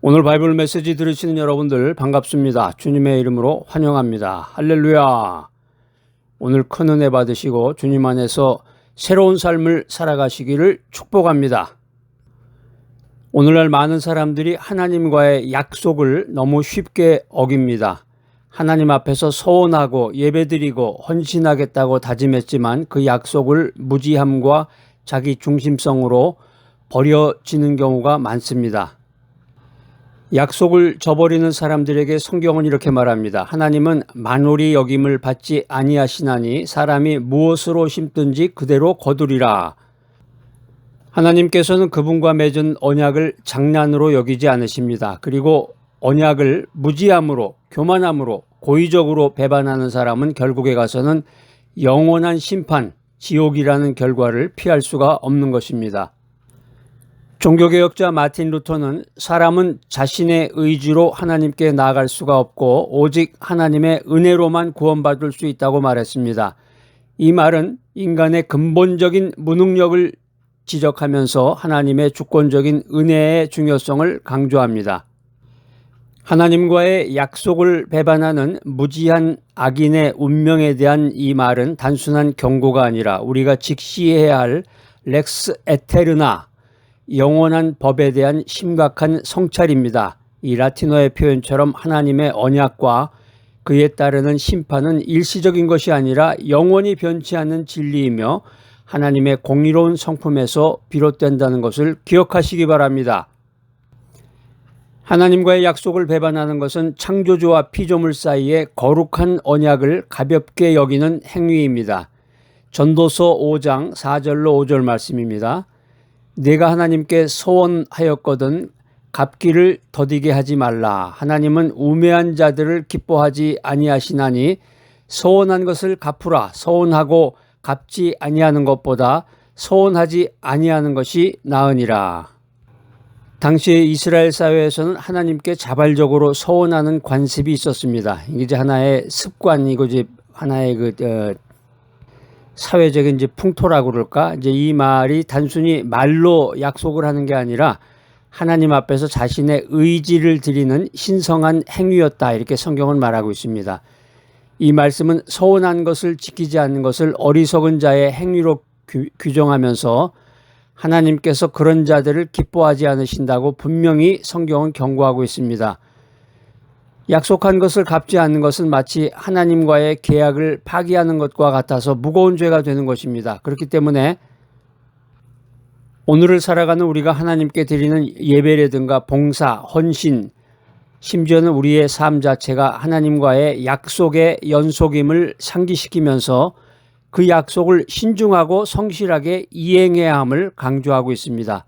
오늘 바이블 메시지 들으시는 여러분들 반갑습니다. 주님의 이름으로 환영합니다. 할렐루야. 오늘 큰 은혜 받으시고 주님 안에서 새로운 삶을 살아가시기를 축복합니다. 오늘날 많은 사람들이 하나님과의 약속을 너무 쉽게 어깁니다. 하나님 앞에서 서원하고 예배드리고 헌신하겠다고 다짐했지만 그 약속을 무지함과 자기 중심성으로 버려지는 경우가 많습니다. 약속을 저버리는 사람들에게 성경은 이렇게 말합니다. 하나님은 만홀히 여김을 받지 아니하시나니 사람이 무엇으로 심든지 그대로 거두리라. 하나님께서는 그분과 맺은 언약을 장난으로 여기지 않으십니다. 그리고 언약을 무지함으로, 교만함으로, 고의적으로 배반하는 사람은 결국에 가서는 영원한 심판, 지옥이라는 결과를 피할 수가 없는 것입니다. 종교개혁자 마틴 루터는 사람은 자신의 의지로 하나님께 나아갈 수가 없고 오직 하나님의 은혜로만 구원받을 수 있다고 말했습니다. 이 말은 인간의 근본적인 무능력을 지적하면서 하나님의 주권적인 은혜의 중요성을 강조합니다. 하나님과의 약속을 배반하는 무지한 악인의 운명에 대한 이 말은 단순한 경고가 아니라 우리가 직시해야 할 렉스 에테르나, 영원한 법에 대한 심각한 성찰입니다. 이 라틴어의 표현처럼 하나님의 언약과 그에 따르는 심판은 일시적인 것이 아니라 영원히 변치 않는 진리이며 하나님의 공의로운 성품에서 비롯된다는 것을 기억하시기 바랍니다. 하나님과의 약속을 배반하는 것은 창조주와 피조물 사이의 거룩한 언약을 가볍게 여기는 행위입니다. 전도서 5장 4절로 5절 말씀입니다. 내가 하나님께 서원하였거든 갚기를 더디게 하지 말라. 하나님은 우매한 자들을 기뻐하지 아니하시나니 서원한 것을 갚으라. 서원하고 갚지 아니하는 것보다 서원하지 아니하는 것이 나으니라. 당시 이스라엘 사회에서는 하나님께 자발적으로 서원하는 관습이 있었습니다. 이게 하나의 습관이고 하나의 사회적인 풍토라고 그럴까? 이 말이 단순히 말로 약속을 하는 게 아니라 하나님 앞에서 자신의 의지를 드리는 신성한 행위였다. 이렇게 성경은 말하고 있습니다. 이 말씀은 서원한 것을 지키지 않는 것을 어리석은 자의 행위로 규정하면서 하나님께서 그런 자들을 기뻐하지 않으신다고 분명히 성경은 경고하고 있습니다. 약속한 것을 갚지 않는 것은 마치 하나님과의 계약을 파기하는 것과 같아서 무거운 죄가 되는 것입니다. 그렇기 때문에 오늘을 살아가는 우리가 하나님께 드리는 예배라든가 봉사, 헌신, 심지어는 우리의 삶 자체가 하나님과의 약속의 연속임을 상기시키면서 그 약속을 신중하고 성실하게 이행해야 함을 강조하고 있습니다.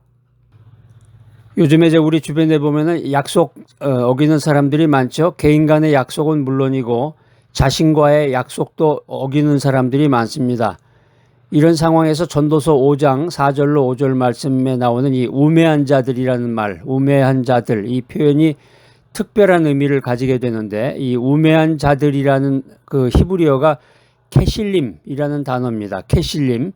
요즘에 우리 주변에 보면은 약속 어기는 사람들이 많죠. 개인 간의 약속은 물론이고 자신과의 약속도 어기는 사람들이 많습니다. 이런 상황에서 전도서 5장 4절로 5절 말씀에 나오는 이 우매한 자들이라는 말, 우매한 자들, 이 표현이 특별한 의미를 가지게 되는데 이 우매한 자들이라는 그 히브리어가 캐실림이라는 단어입니다. 캐실림.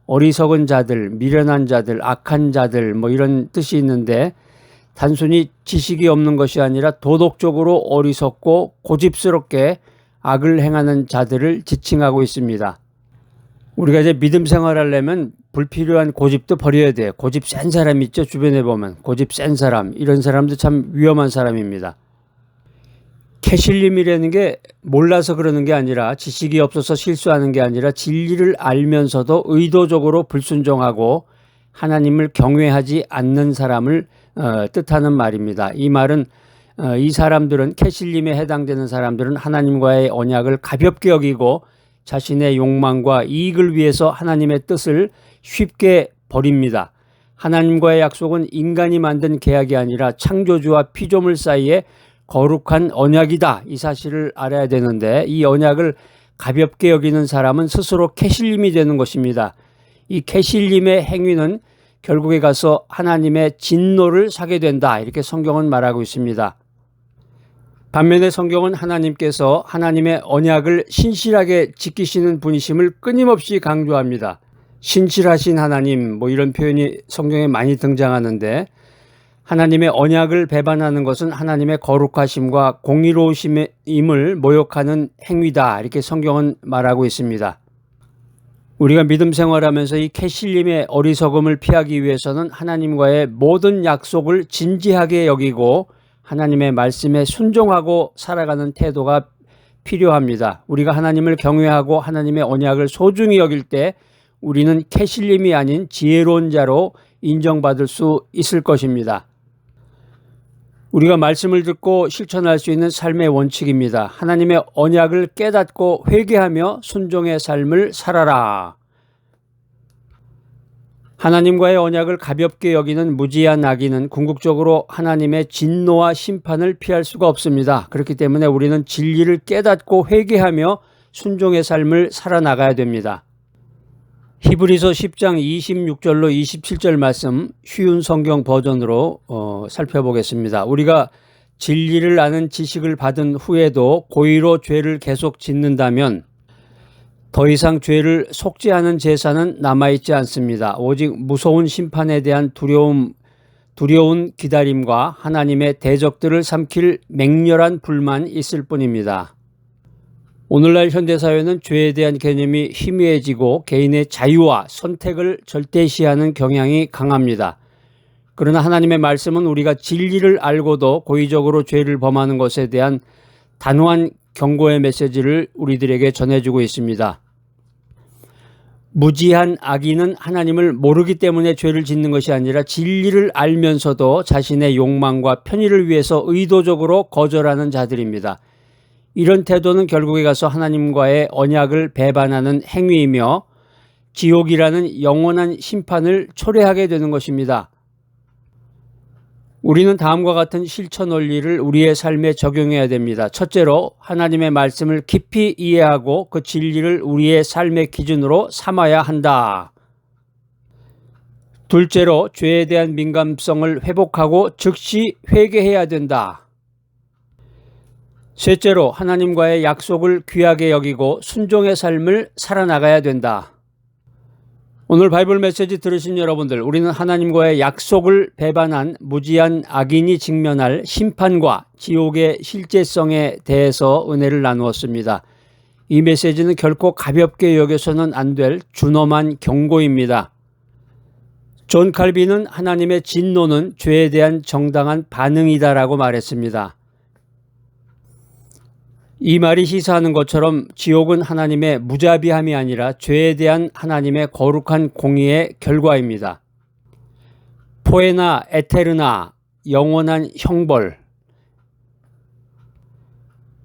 어리석은 자들, 미련한 자들, 악한 자들 이런 뜻이 있는데 단순히 지식이 없는 것이 아니라 도덕적으로 어리석고 고집스럽게 악을 행하는 자들을 지칭하고 있습니다. 우리가 믿음 생활하려면 불필요한 고집도 버려야 돼요. 고집 센 사람 있죠? 주변에 보면 고집 센 사람, 이런 사람도 참 위험한 사람입니다. 캐실림이라는 게 몰라서 그러는 게 아니라 지식이 없어서 실수하는 게 아니라 진리를 알면서도 의도적으로 불순종하고 하나님을 경외하지 않는 사람을 뜻하는 말입니다. 이 말은 이 사람들은 캐실림에 해당되는 사람들은 하나님과의 언약을 가볍게 여기고 자신의 욕망과 이익을 위해서 하나님의 뜻을 쉽게 버립니다. 하나님과의 약속은 인간이 만든 계약이 아니라 창조주와 피조물 사이에 거룩한 언약이다. 이 사실을 알아야 되는데 이 언약을 가볍게 여기는 사람은 스스로 캐실림이 되는 것입니다. 이 캐실림의 행위는 결국에 가서 하나님의 진노를 사게 된다. 이렇게 성경은 말하고 있습니다. 반면에 성경은 하나님께서 하나님의 언약을 신실하게 지키시는 분이심을 끊임없이 강조합니다. 신실하신 하나님 이런 표현이 성경에 많이 등장하는데 하나님의 언약을 배반하는 것은 하나님의 거룩하심과 공의로우심을 모욕하는 행위다. 이렇게 성경은 말하고 있습니다. 우리가 믿음 생활하면서 이 캐실림의 어리석음을 피하기 위해서는 하나님과의 모든 약속을 진지하게 여기고 하나님의 말씀에 순종하고 살아가는 태도가 필요합니다. 우리가 하나님을 경외하고 하나님의 언약을 소중히 여길 때 우리는 캐실림이 아닌 지혜로운 자로 인정받을 수 있을 것입니다. 우리가 말씀을 듣고 실천할 수 있는 삶의 원칙입니다. 하나님의 언약을 깨닫고 회개하며 순종의 삶을 살아라. 하나님과의 언약을 가볍게 여기는 무지한 악인은 궁극적으로 하나님의 진노와 심판을 피할 수가 없습니다. 그렇기 때문에 우리는 진리를 깨닫고 회개하며 순종의 삶을 살아나가야 됩니다. 히브리서 10장 26절로 27절 말씀 쉬운 성경 버전으로 살펴보겠습니다. 우리가 진리를 아는 지식을 받은 후에도 고의로 죄를 계속 짓는다면 더 이상 죄를 속죄하는 제사는 남아있지 않습니다. 오직 무서운 심판에 대한 두려운 기다림과 하나님의 대적들을 삼킬 맹렬한 불만 있을 뿐입니다. 오늘날 현대사회는 죄에 대한 개념이 희미해지고 개인의 자유와 선택을 절대시하는 경향이 강합니다. 그러나 하나님의 말씀은 우리가 진리를 알고도 고의적으로 죄를 범하는 것에 대한 단호한 경고의 메시지를 우리들에게 전해주고 있습니다. 무지한 악인은 하나님을 모르기 때문에 죄를 짓는 것이 아니라 진리를 알면서도 자신의 욕망과 편의를 위해서 의도적으로 거절하는 자들입니다. 이런 태도는 결국에 가서 하나님과의 언약을 배반하는 행위이며 지옥이라는 영원한 심판을 초래하게 되는 것입니다. 우리는 다음과 같은 실천 원리를 우리의 삶에 적용해야 됩니다. 첫째로 하나님의 말씀을 깊이 이해하고 그 진리를 우리의 삶의 기준으로 삼아야 한다. 둘째로 죄에 대한 민감성을 회복하고 즉시 회개해야 된다. 셋째로 하나님과의 약속을 귀하게 여기고 순종의 삶을 살아나가야 된다. 오늘 바이블 메시지 들으신 여러분들, 우리는 하나님과의 약속을 배반한 무지한 악인이 직면할 심판과 지옥의 실제성에 대해서 은혜를 나누었습니다. 이 메시지는 결코 가볍게 여겨서는 안 될 준엄한 경고입니다. 존 칼빈은 하나님의 진노는 죄에 대한 정당한 반응이다라고 말했습니다. 이 말이 시사하는 것처럼 지옥은 하나님의 무자비함이 아니라 죄에 대한 하나님의 거룩한 공의의 결과입니다. 포에나 에테르나, 영원한 형벌.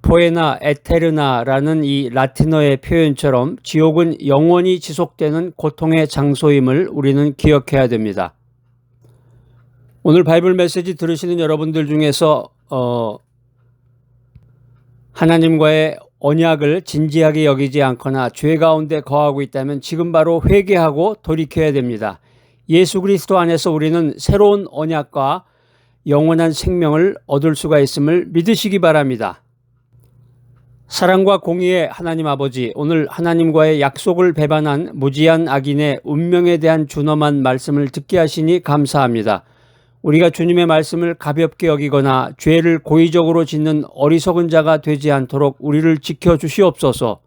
포에나 에테르나라는 이 라틴어의 표현처럼 지옥은 영원히 지속되는 고통의 장소임을 우리는 기억해야 됩니다. 오늘 바이블 메시지 들으시는 여러분들 중에서 하나님과의 언약을 진지하게 여기지 않거나 죄 가운데 거하고 있다면 지금 바로 회개하고 돌이켜야 됩니다. 예수 그리스도 안에서 우리는 새로운 언약과 영원한 생명을 얻을 수가 있음을 믿으시기 바랍니다. 사랑과 공의의 하나님 아버지, 오늘 하나님과의 약속을 배반한 무지한 악인의 운명에 대한 준엄한 말씀을 듣게 하시니 감사합니다. 우리가 주님의 말씀을 가볍게 여기거나 죄를 고의적으로 짓는 어리석은 자가 되지 않도록 우리를 지켜주시옵소서.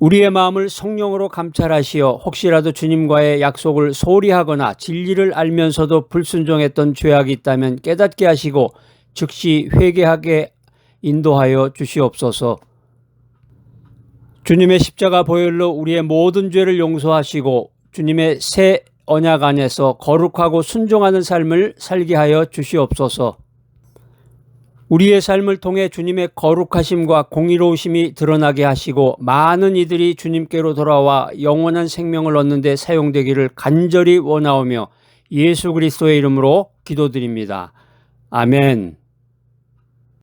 우리의 마음을 성령으로 감찰하시어 혹시라도 주님과의 약속을 소홀히 하거나 진리를 알면서도 불순종했던 죄악이 있다면 깨닫게 하시고 즉시 회개하게 인도하여 주시옵소서. 주님의 십자가 보혈로 우리의 모든 죄를 용서하시고 주님의 새 언약 안에서 거룩하고 순종하는 삶을 살게 하여 주시옵소서. 우리의 삶을 통해 주님의 거룩하심과 공의로우심이 드러나게 하시고 많은 이들이 주님께로 돌아와 영원한 생명을 얻는 데 사용되기를 간절히 원하오며 예수 그리스도의 이름으로 기도드립니다. 아멘.